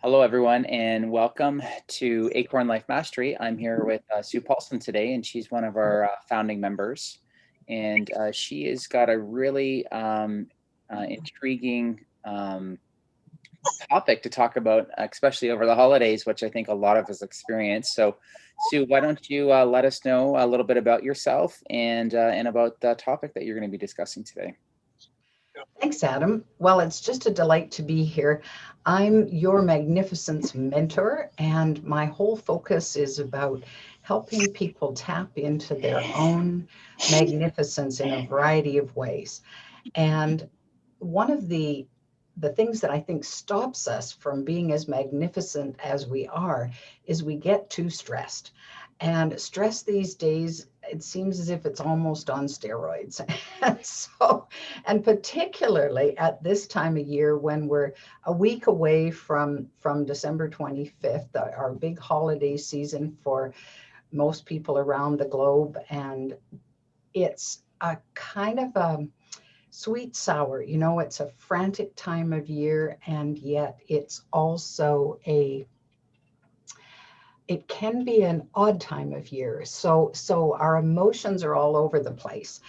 Hello, everyone, and welcome to Acorn Life Mastery. I'm here with Sue Paulson today, and she's one of our founding members. And she has got a really intriguing topic to talk about, especially over the holidays, which I think a lot of us experience. So, Sue, why don't you let us know a little bit about yourself and about the topic that you're going to be discussing today? Thanks, Adam. Well, it's just a delight to be here. I'm your magnificence mentor, and my whole focus is about helping people tap into their own magnificence in a variety of ways. And one of the things that I think stops us from being as magnificent as we are is we get too stressed. And stress these days, it seems as if it's almost on steroids. And so, and particularly at this time of year when we're a week away from December 25th, our big holiday season for most people around the globe. And it's a kind of a sweet sour, it's a frantic time of year, and yet it's also it can be an odd time of year. So our emotions are all over the place.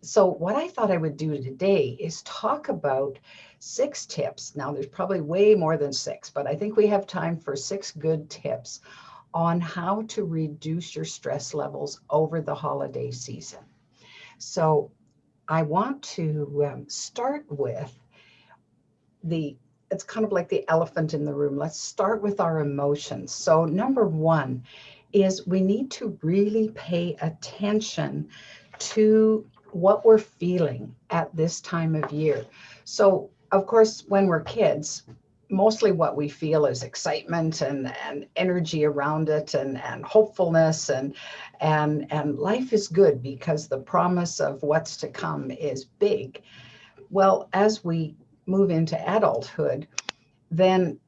So what I thought I would do today is talk about 6 tips. Now there's probably way more than 6, but I think we have time for 6 good tips on how to reduce your stress levels over the holiday season. So I want to start with the it's kind of like the elephant in the room. Let's start with our emotions. So number one is we need to really pay attention to what we're feeling at this time of year. So of course, when we're kids, mostly what we feel is excitement and energy around it and hopefulness and life is good because the promise of what's to come is big. Well, as we move into adulthood, then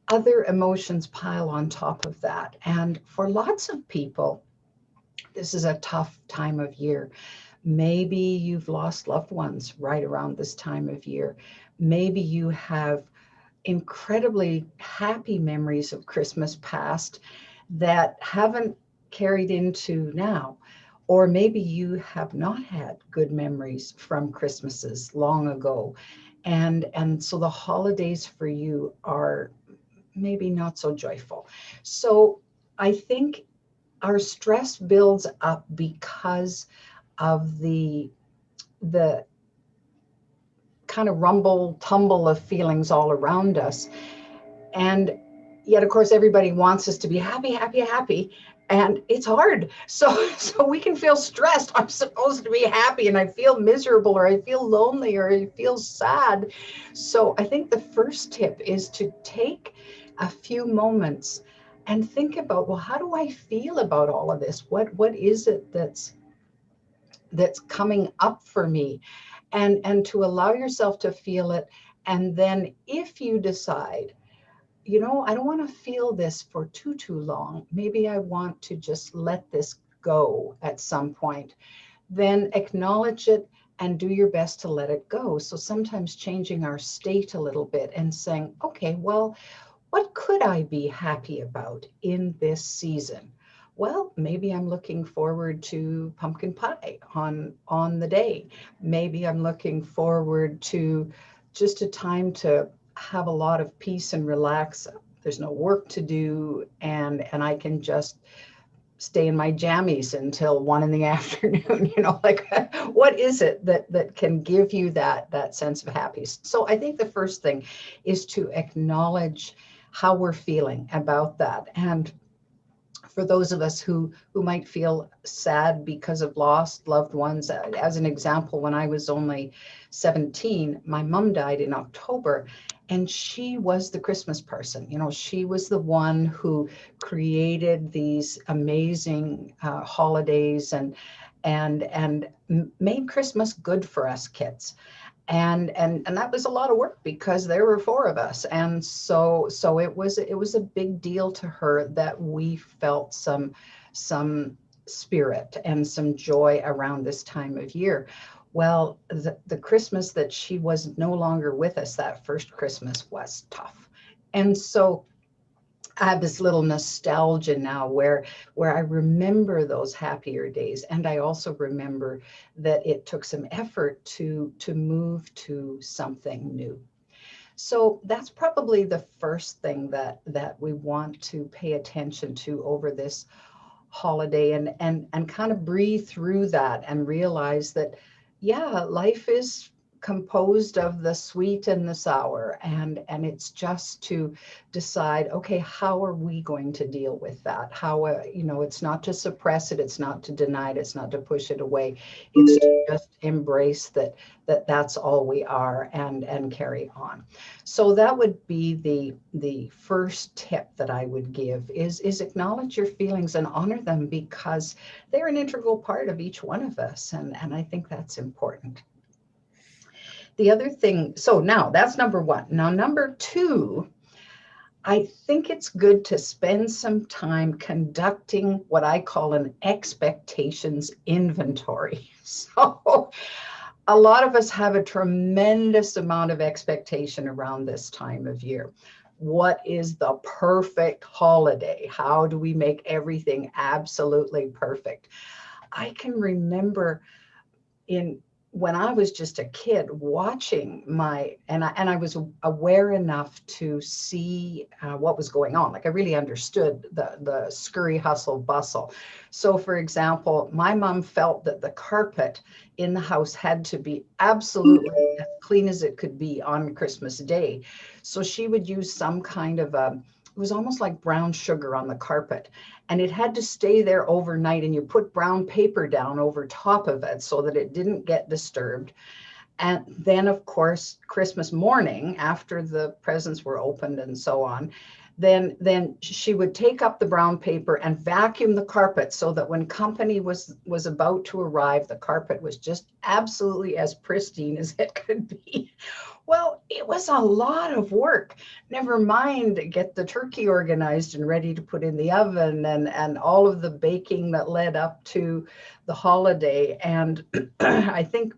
other emotions pile on top of that. And for lots of people, this is a tough time of year. Maybe you've lost loved ones right around this time of year. Maybe you have incredibly happy memories of Christmas past that haven't carried into now. Or maybe you have not had good memories from Christmases long ago. And so the holidays for you are maybe not so joyful. So I think our stress builds up because of the kind of rumble tumble of feelings all around us. And yet of course everybody wants us to be happy, happy, happy, and it's hard. So we can feel stressed. I'm supposed to be happy and I feel miserable, or I feel lonely, or I feel sad. So I think the first tip is to take a few moments and think about, well, how do I feel about all of this? What is it that's coming up for me? And to allow yourself to feel it. And then if you decide, I don't want to feel this for too long. Maybe I want to just let this go at some point. Then acknowledge it and do your best to let it go. So sometimes changing our state a little bit and saying, okay, well, what could I be happy about in this season? Well, maybe I'm looking forward to pumpkin pie on the day. Maybe I'm looking forward to just a time to have a lot of peace and relax. There's no work to do, and I can just stay in my jammies until 1 in the afternoon. Like what is it that can give you that sense of happiness? So I think the first thing is to acknowledge how we're feeling about that. And for those of us who might feel sad because of lost loved ones, as an example, when I was only 17, my mom died in October, and she was the Christmas person. She was the one who created these amazing holidays and made Christmas good for us kids. And that was a lot of work because there were 4 of us, and so it was a big deal to her that we felt some spirit and some joy around this time of year. Well, the Christmas that she was no longer with us, that first Christmas, was tough. And so I have this little nostalgia now where I remember those happier days, and I also remember that it took some effort to move to something new. So that's probably the first thing that we want to pay attention to over this holiday, and kind of breathe through that and realize that, yeah, life is composed of the sweet and the sour, and it's just to decide, okay, how are we going to deal with that? How it's not to suppress it, it's not to deny it, it's not to push it away, it's to just embrace that's all we are, and carry on. So that would be the first tip that I would give is acknowledge your feelings and honor them, because they're an integral part of each one of us, and I think that's important. The other thing, so now that's number one. Now, number two, I think it's good to spend some time conducting what I call an expectations inventory. So a lot of us have a tremendous amount of expectation around this time of year. What is the perfect holiday? How do we make everything absolutely perfect? I can remember in when I was just a kid watching and I was aware enough to see what was going on. Like I really understood the scurry, hustle, bustle. So for example, my mom felt that the carpet in the house had to be absolutely as clean as it could be on Christmas Day. So she would use some kind of it was almost like brown sugar on the carpet, and it had to stay there overnight, and you put brown paper down over top of it so that it didn't get disturbed. And then of course, Christmas morning, after the presents were opened and so on, then she would take up the brown paper and vacuum the carpet so that when company was about to arrive, the carpet was just absolutely as pristine as it could be. Well, it was a lot of work. Never mind get the turkey organized and ready to put in the oven, and all of the baking that led up to the holiday. And I think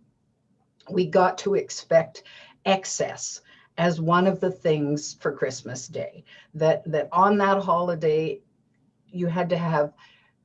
we got to expect excess as one of the things for Christmas Day, that on that holiday, you had to have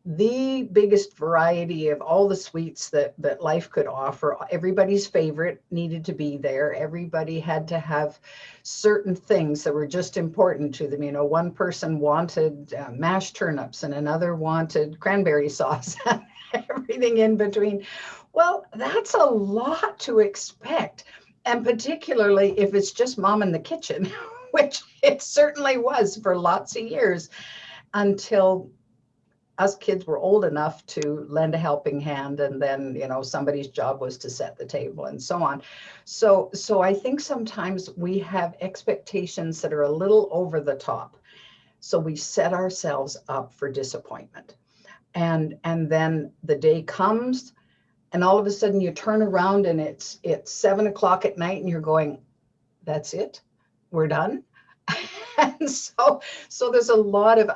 the biggest variety of all the sweets that life could offer. Everybody's favorite needed to be there. Everybody had to have certain things that were just important to them. You know, one person wanted mashed turnips and another wanted cranberry sauce and everything in between. Well, that's a lot to expect. And particularly if it's just mom in the kitchen, which it certainly was for lots of years, until us kids were old enough to lend a helping hand, and then somebody's job was to set the table and so on. So I think sometimes we have expectations that are a little over the top, so we set ourselves up for disappointment, and then the day comes, and all of a sudden you turn around and it's 7 o'clock at night, and you're going, that's it, we're done. And so there's a lot of,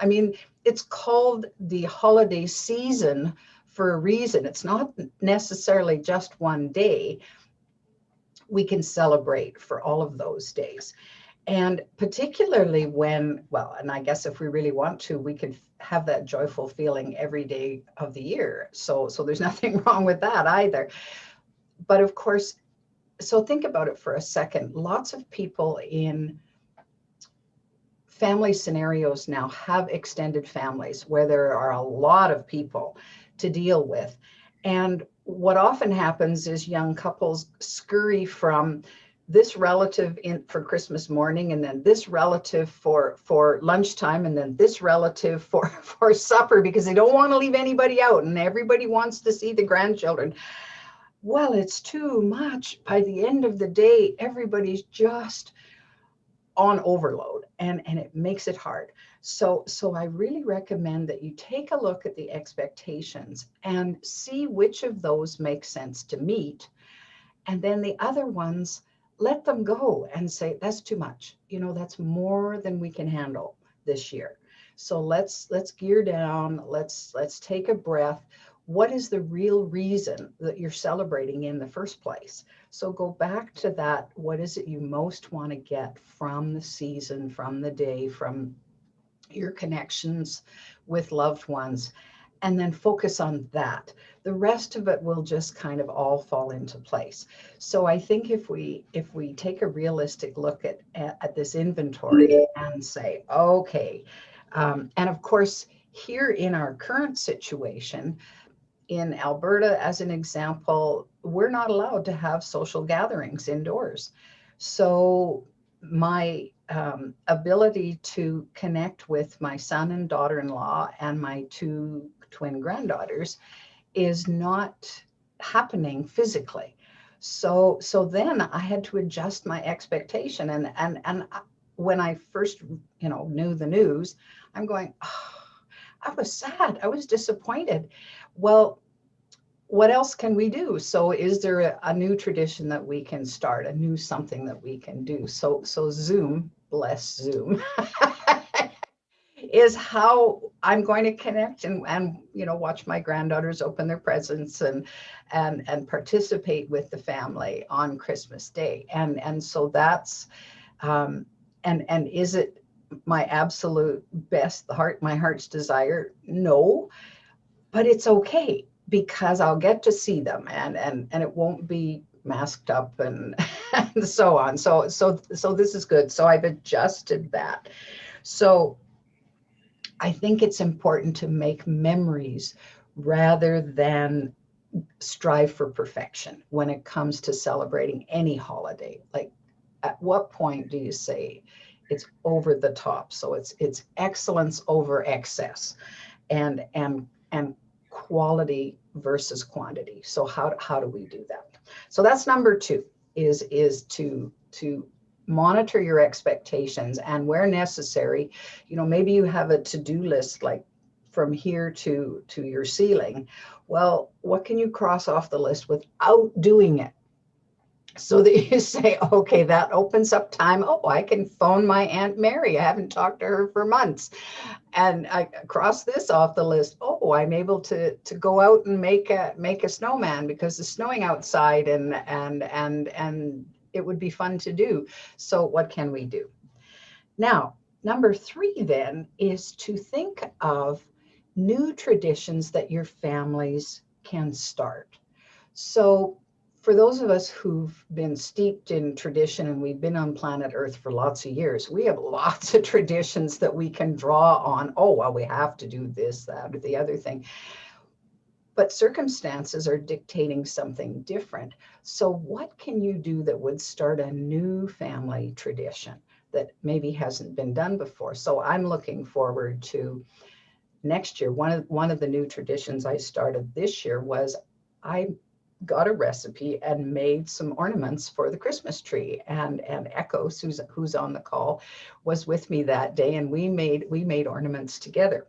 it's called the holiday season for a reason. It's not necessarily just one day. We can celebrate for all of those days. And particularly and I guess if we really want to, we can have that joyful feeling every day of the year. So there's nothing wrong with that either. But of course, so think about it for a second. Lots of people in family scenarios now have extended families where there are a lot of people to deal with. And what often happens is young couples scurry from this relative for Christmas morning, and then this relative for lunchtime, and then this relative for supper, because they don't want to leave anybody out, and everybody wants to see the grandchildren. Well, it's too much. By the end of the day, everybody's just on overload, and it makes it hard. So I really recommend that you take a look at the expectations and see which of those make sense to meet. And then the other ones, let them go and say, that's too much. That's more than we can handle this year. So let's gear down. Let's take a breath. What is the real reason that you're celebrating in the first place? So go back to that. What is it you most want to get from the season, from the day, from your connections with loved ones, and then focus on that. The rest of it will just kind of all fall into place. So I think if we take a realistic look at this inventory and say, okay, and of course, here in our current situation in Alberta, as an example, we're not allowed to have social gatherings indoors. So my ability to connect with my son and daughter-in-law and my two twin granddaughters is not happening physically. So then I had to adjust my expectation. And when I first, knew the news, I'm going, oh, I was sad. I was disappointed. Well, what else can we do? So is there a new tradition that we can start, a new something that we can do? So Zoom, bless Zoom, is how I'm going to connect and watch my granddaughters open their presents and participate with the family on Christmas Day. And so that's and is it my absolute best, my heart's desire? No, but it's okay because I'll get to see them and it won't be masked up and, and so on. So this is good. So I've adjusted that. So I think it's important to make memories rather than strive for perfection when it comes to celebrating any holiday. Like, at what point do you say it's over the top? So it's excellence over excess, and quality versus quantity. So how do we do that? So that's number two, is to monitor your expectations, and where necessary, maybe you have a to-do list like from here to your ceiling. Well, what can you cross off the list without doing it? So that you say, okay, that opens up time. Oh, I can phone my Aunt Mary. I haven't talked to her for months. And I cross this off the list. Oh, I'm able to go out and make a snowman because it's snowing outside, and it would be fun to do. So what can we do? Now, number three then is to think of new traditions that your families can start. So for those of us who've been steeped in tradition and we've been on planet Earth for lots of years, we have lots of traditions that we can draw on. Oh, well, we have to do this, that, or the other thing. But circumstances are dictating something different. So what can you do that would start a new family tradition that maybe hasn't been done before? So I'm looking forward to next year. One of the new traditions I started this year was I got a recipe and made some ornaments for the Christmas tree. And Echo, who's on the call, was with me that day, and we made ornaments together.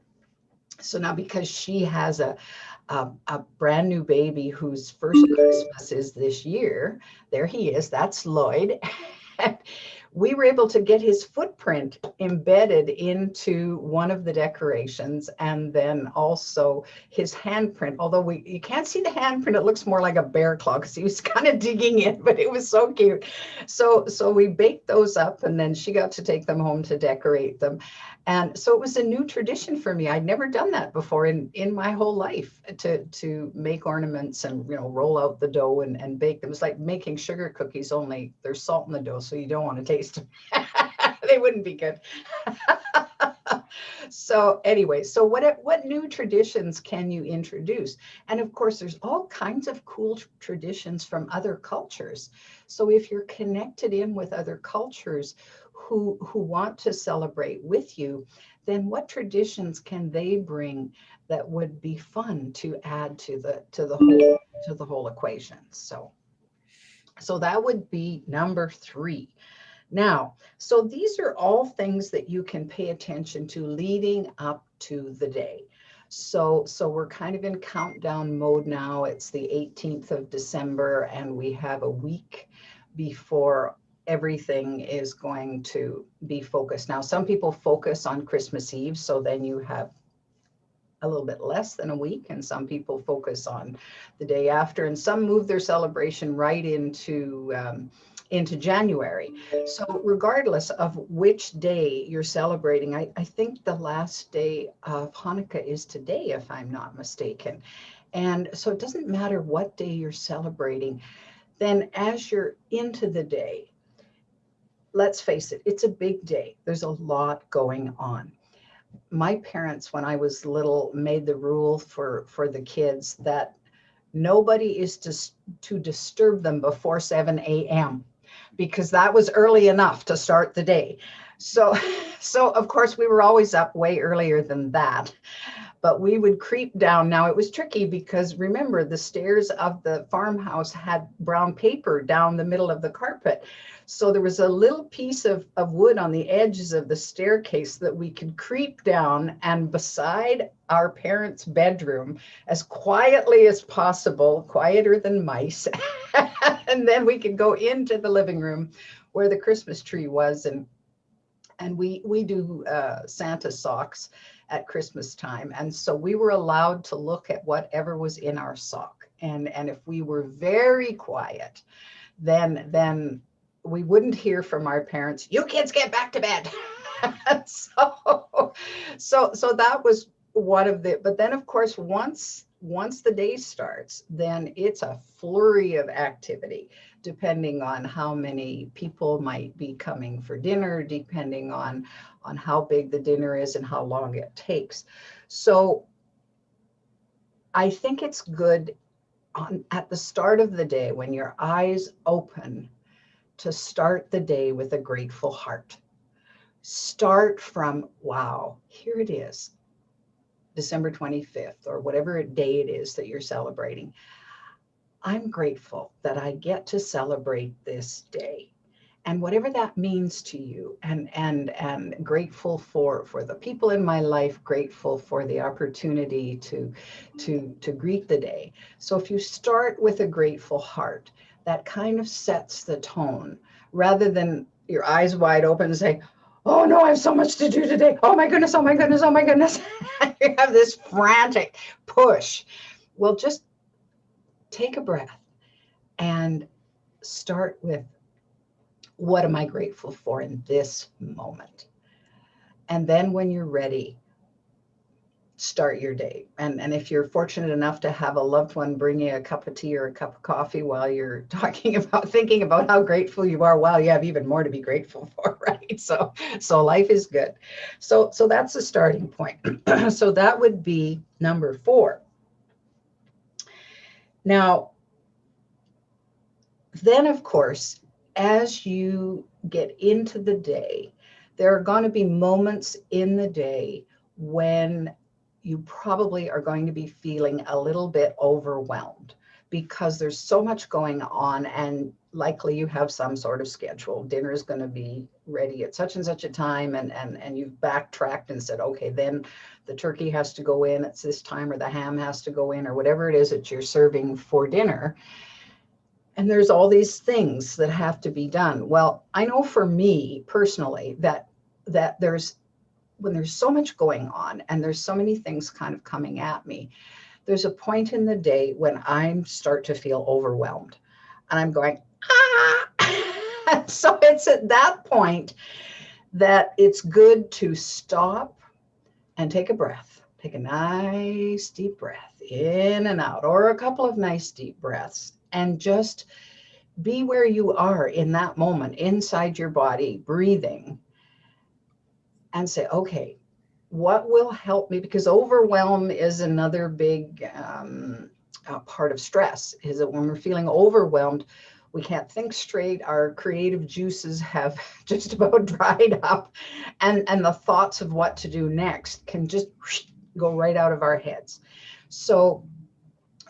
So now, because she has a brand new baby whose first Christmas is this year, there he is. That's Lloyd. We were able to get his footprint embedded into one of the decorations, and then also his handprint. Although you can't see the handprint, it looks more like a bear claw because he was kind of digging in, but it was so cute. So we baked those up, and then she got to take them home to decorate them. And so it was a new tradition for me. I'd never done that before in my whole life, to make ornaments and roll out the dough and bake them. It was like making sugar cookies, only there's salt in the dough, so you don't want to taste them. They wouldn't be good. So anyway, so what new traditions can you introduce? And of course, there's all kinds of cool traditions from other cultures. So if you're connected in with other cultures who want to celebrate with you, then what traditions can they bring that would be fun to add to the whole equation? So that would be number three. Now, so these are all things that you can pay attention to leading up to the day. So we're kind of in countdown mode now. It's the 18th of December, and we have a week before everything is going to be focused. Now, some people focus on Christmas Eve, so then you have a little bit less than a week, and some people focus on the day after, and some move their celebration right into into January. So regardless of which day you're celebrating, I think the last day of Hanukkah is today, if I'm not mistaken. And so it doesn't matter what day you're celebrating, then as you're into the day, let's face it, it's a big day. There's a lot going on. My parents, when I was little, made the rule for the kids that nobody is to disturb them before 7 a.m. because that was early enough to start the day. So, so of course we were always up way earlier than that, but we would creep down. Now it was tricky because remember the stairs of the farmhouse had brown paper down the middle of the carpet. So there was a little piece of wood on the edges of the staircase that we could creep down, and beside our parents' bedroom as quietly as possible, quieter than mice. And then we could go into the living room where the Christmas tree was, and we do Santa socks at Christmas time. And so we were allowed to look at whatever was in our sock. And if we were very quiet, then we wouldn't hear from our parents, "You kids get back to bed." So that was one of the, but then of course, once the day starts, then it's a flurry of activity, depending on how many people might be coming for dinner, depending on how big the dinner is and how long it takes. So I think it's good at the start of the day, when your eyes open, to start the day with a grateful heart. Start from, wow, here it is, December 25th, or whatever day it is that you're celebrating. I'm grateful that I get to celebrate this day, and whatever that means to you, and grateful for the people in my life, grateful for the opportunity to greet the day. So if you start with a grateful heart, that kind of sets the tone, rather than your eyes wide open and say, "Oh no, I have so much to do today. Oh my goodness, oh my goodness, oh my goodness." You have this frantic push. Well, just take a breath and start with, what am I grateful for in this moment? And then when you're ready, start your day. And if you're fortunate enough to have a loved one bring you a cup of tea or a cup of coffee while you're thinking about how grateful you are, well, you have even more to be grateful for, right? So life is good. So that's the starting point. So that would be number 4. Now, then of course, as you get into the day, there are going to be moments in the day when you probably are going to be feeling a little bit overwhelmed, because there's so much going on, and likely you have some sort of schedule. Dinner is going to be ready at such and such a time, and you've backtracked and said, okay, then the turkey has to go in at this time, or the ham has to go in, or whatever it is that you're serving for dinner. And there's all these things that have to be done. Well, I know for me personally that when there's so much going on and there's so many things kind of coming at me, there's a point in the day when I start to feel overwhelmed, and I'm going, ah. So it's at that point that it's good to stop and take a breath. Take a nice deep breath in and out, or a couple of nice deep breaths, and just be where you are in that moment, inside your body, breathing, and say, okay, what will help me? Because overwhelm is another big part of stress, is that when we're feeling overwhelmed, we can't think straight. Our creative juices have just about dried up, and the thoughts of what to do next can just go right out of our heads. So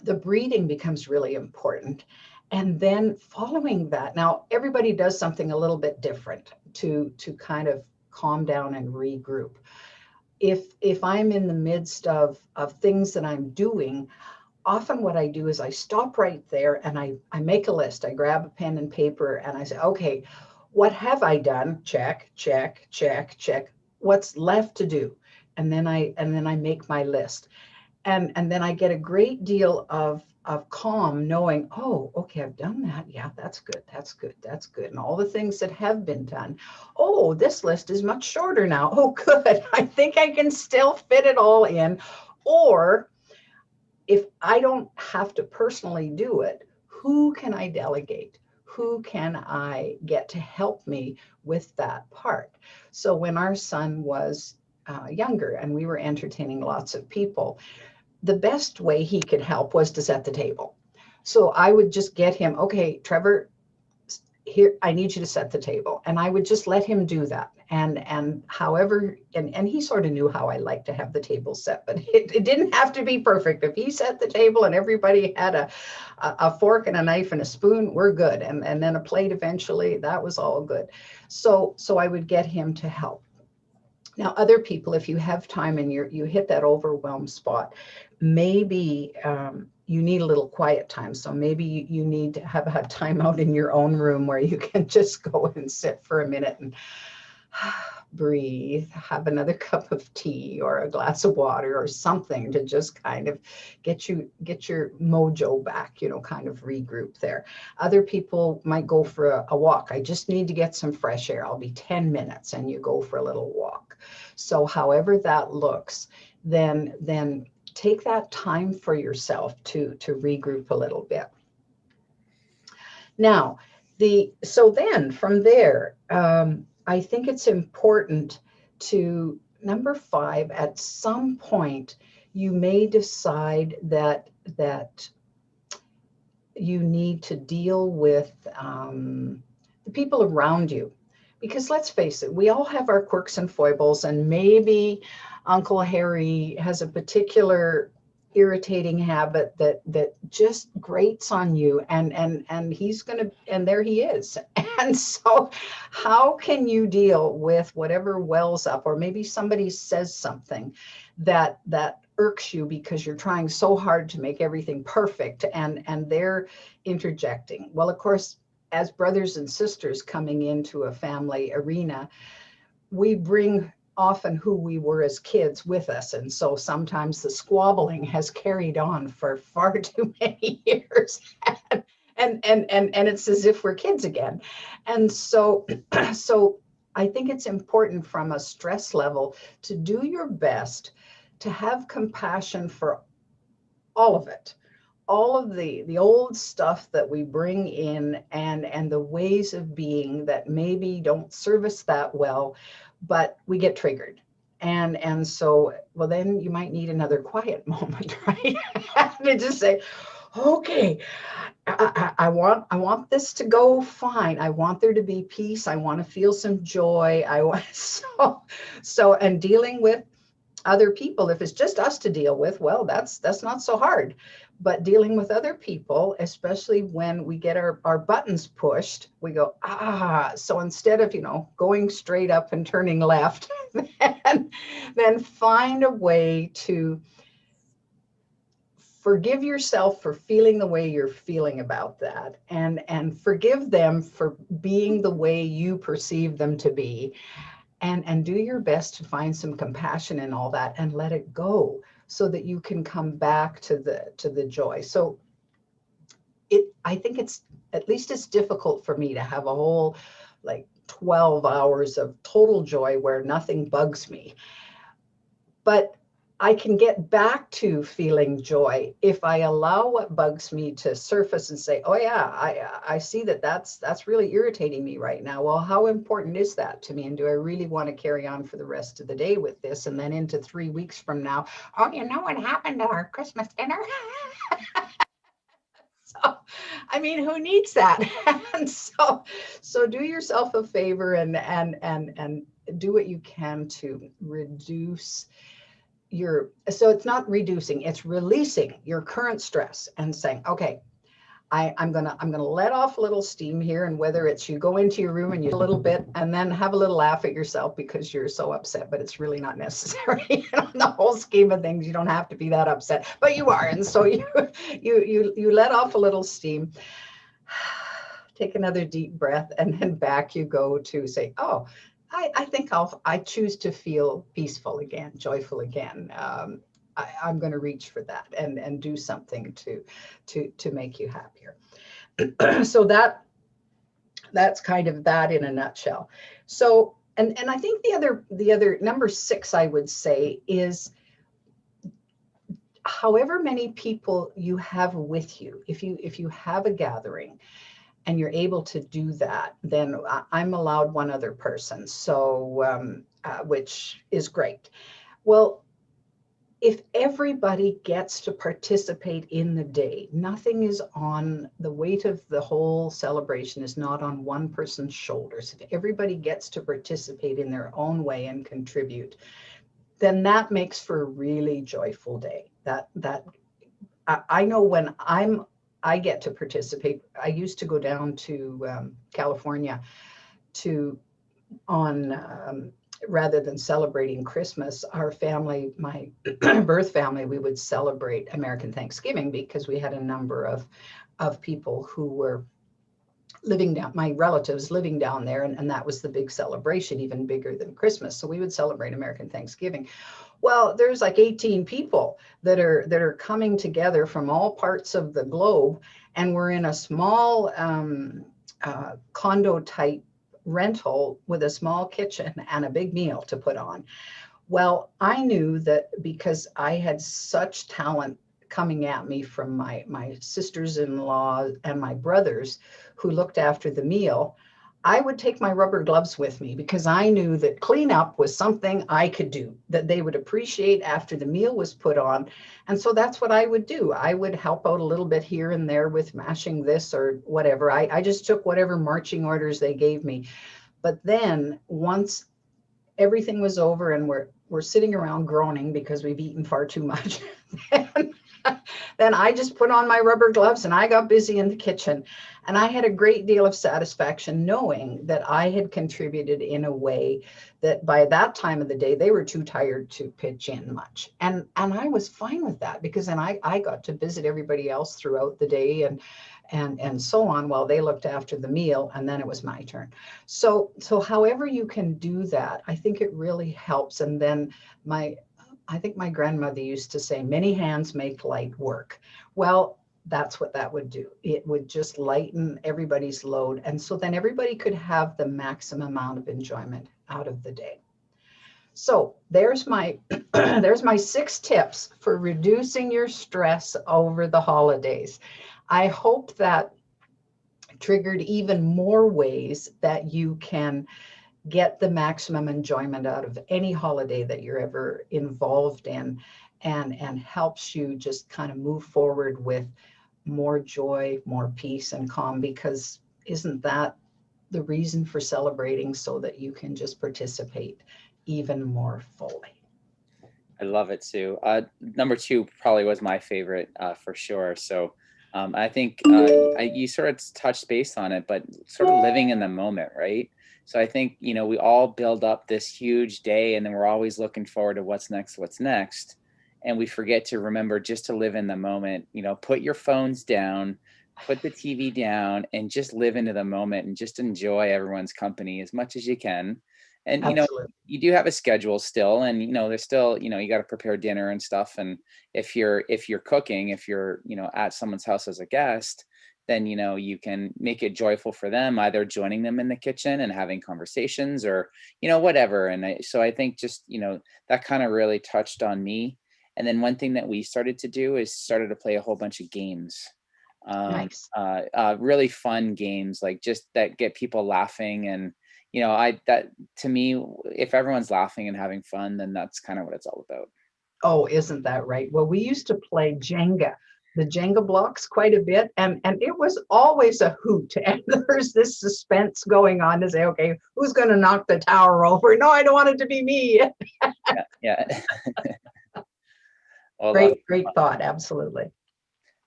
the breathing becomes really important. And then following that, now everybody does something a little bit different to kind of calm down and regroup. If I'm in the midst of things that I'm doing, often what I do is I stop right there and I make a list. I grab a pen and paper and I say, okay, what have I done? Check, check, check, check. What's left to do? And then I make my list. And then I get a great deal of of calm, knowing, oh, okay, I've done that. Yeah, that's good. That's good. That's good. And all the things that have been done. Oh, this list is much shorter now. Oh, good. I think I can still fit it all in. Or if I don't have to personally do it, who can I delegate? Who can I get to help me with that part? So when our son was younger and we were entertaining lots of people, the best way he could help was to set the table. So I would just get him, okay, Trevor, here, I need you to set the table. And I would just let him do that. And however, and he sort of knew how I like to have the table set, but it didn't have to be perfect. If he set the table and everybody had a fork and a knife and a spoon, we're good. And then a plate eventually, that was all good. So I would get him to help. Now, other people, if you have time and you hit that overwhelm spot, maybe you need a little quiet time. So maybe you need to have a time out in your own room where you can just go and sit for a minute and breathe, have another cup of tea or a glass of water or something to just kind of get your mojo back, kind of regroup there. Other people might go for a walk. I just need to get some fresh air. I'll be 10 minutes, and you go for a little walk. So however that looks, then take that time for yourself to regroup a little bit. Now, so then from there, I think it's important to, number 5, at some point, you may decide that you need to deal with the people around you. Because let's face it, we all have our quirks and foibles, and maybe Uncle Harry has a particular irritating habit that just grates on you, and he's gonna, and there he is. And so how can you deal with whatever wells up, or maybe somebody says something that irks you because you're trying so hard to make everything perfect, and they're interjecting? Well, of course, as brothers and sisters coming into a family arena, we bring often who we were as kids with us. And so sometimes the squabbling has carried on for far too many years. And it's as if we're kids again. And so I think it's important from a stress level to do your best to have compassion for all of it. All of the old stuff that we bring in, and the ways of being that maybe don't serve us that well, but we get triggered. And so, well, then you might need another quiet moment, right? To just say, okay, I want this to go fine. I want there to be peace. I want to feel some joy. I want so and dealing with other people, if it's just us to deal with, well, that's not so hard. But dealing with other people, especially when we get our buttons pushed, we go, so instead of, going straight up and turning left, then find a way to forgive yourself for feeling the way you're feeling about that, and forgive them for being the way you perceive them to be. And do your best to find some compassion in all that and let it go, so that you can come back to the joy. So I think it's difficult for me to have a whole 12 hours of total joy where nothing bugs me. But I can get back to feeling joy if I allow what bugs me to surface and say, oh yeah, I see that's really irritating me right now. Well, how important is that to me? And do I really want to carry on for the rest of the day with this? And then into 3 weeks from now, oh, you know what happened at our Christmas dinner? So, I mean, who needs that? And so do yourself a favor and do what you can to reduce so it's not reducing, it's releasing your current stress and saying, okay, I'm gonna let off a little steam here. And whether it's you go into your room and you a little bit and then have a little laugh at yourself because you're so upset, but it's really not necessary. In the whole scheme of things, you don't have to be that upset, but you are. And so you let off a little steam, take another deep breath, and then back you go to say, oh, I think I choose to feel peaceful again, joyful again. I'm going to reach for that and do something to make you happier. So that's kind of that in a nutshell. So, and I think the other number 6, I would say, is however many people you have with you, if you have a gathering and you're able to do that, then I'm allowed one other person. So, which is great. Well, if everybody gets to participate in the day, nothing is on, the weight of the whole celebration is not on one person's shoulders. If everybody gets to participate in their own way and contribute, then that makes for a really joyful day. That I know when I get to participate. I used to go down to California to on rather than celebrating Christmas, our family, my birth family, we would celebrate American Thanksgiving because we had a number of people who were living down, my relatives living down there, and that was the big celebration, even bigger than Christmas. So we would celebrate American Thanksgiving. Well, there's like 18 people that are coming together from all parts of the globe, and we're in a small condo type rental with a small kitchen and a big meal to put on. Well, I knew that because I had such talent coming at me from my sisters-in-law and my brothers who looked after the meal, I would take my rubber gloves with me because I knew that cleanup was something I could do, that they would appreciate after the meal was put on. And so that's what I would do. I would help out a little bit here and there with mashing this or whatever. I just took whatever marching orders they gave me. But then once everything was over and we're sitting around groaning because we've eaten far too much, then I just put on my rubber gloves and I got busy in the kitchen. And I had a great deal of satisfaction knowing that I had contributed in a way that by that time of the day, they were too tired to pitch in much. And I was fine with that because then I got to visit everybody else throughout the day and so on while they looked after the meal, and then it was my turn. So however you can do that, I think it really helps. And then I think my grandmother used to say, many hands make light work. Well, that's what that would do. It would just lighten everybody's load. And so then everybody could have the maximum amount of enjoyment out of the day. So there's my there's my 6 tips for reducing your stress over the holidays. I hope that triggered even more ways that you can get the maximum enjoyment out of any holiday that you're ever involved in, and helps you just kind of move forward with more joy, more peace and calm, because isn't that the reason for celebrating, so that you can just participate even more fully? I love it, Sue. Number 2 probably was my favorite for sure. So I think you sort of touched base on it, but sort of living in the moment, right? So I think, we all build up this huge day and then we're always looking forward to what's next. And we forget to remember just to live in the moment, put your phones down, put the TV down, and just live into the moment and just enjoy everyone's company as much as you can. And, Absolutely. you do have a schedule still, and, there's still, you got to prepare dinner and stuff. And if you're cooking, if you're, at someone's house as a guest, then, you can make it joyful for them, either joining them in the kitchen and having conversations or, whatever. And so I think just, that kind of really touched on me. And then one thing that we started to do is started to play a whole bunch of games, Nice. really fun games, like just that get people laughing. And, that to me, if everyone's laughing and having fun, then that's kind of what it's all about. Oh, isn't that right? Well, we used to play Jenga, the Jenga blocks, quite a bit, and it was always a hoot. And there's this suspense going on to say, okay, who's going to knock the tower over? No, I don't want it to be me. Yeah. Well, Great thought. Absolutely.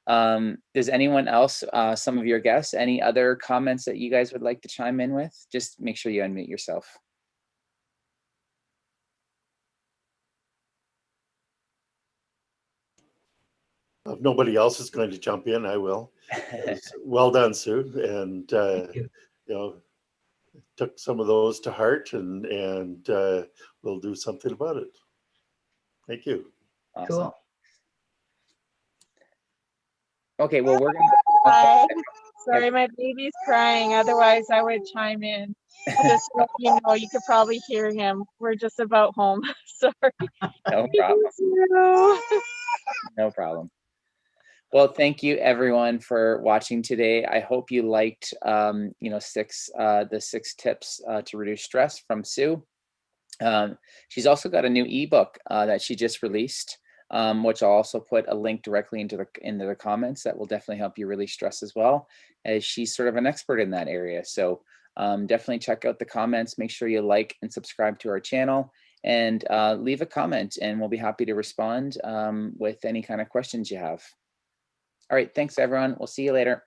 does anyone else, some of your guests, any other comments that you guys would like to chime in with? Just make sure you unmute yourself. If nobody else is going to jump in, I will. Well done, Sue. And, took some of those to heart, and we'll do something about it. Thank you. Awesome. Cool. Okay, well, we're gonna. Hi. Sorry, my baby's crying. Otherwise, I would chime in. Just so you know, you could probably hear him. We're just about home. Sorry. No problem. No. No problem. Well, thank you everyone for watching today. I hope you liked, you know, the 6 tips to reduce stress from Sue. She's also got a new ebook that she just released, which I'll also put a link directly into the comments. That will definitely help you release stress as well, as she's sort of an expert in that area. So definitely check out the comments. Make sure you like and subscribe to our channel, and leave a comment, and we'll be happy to respond with any kind of questions you have. All right, thanks everyone. We'll see you later.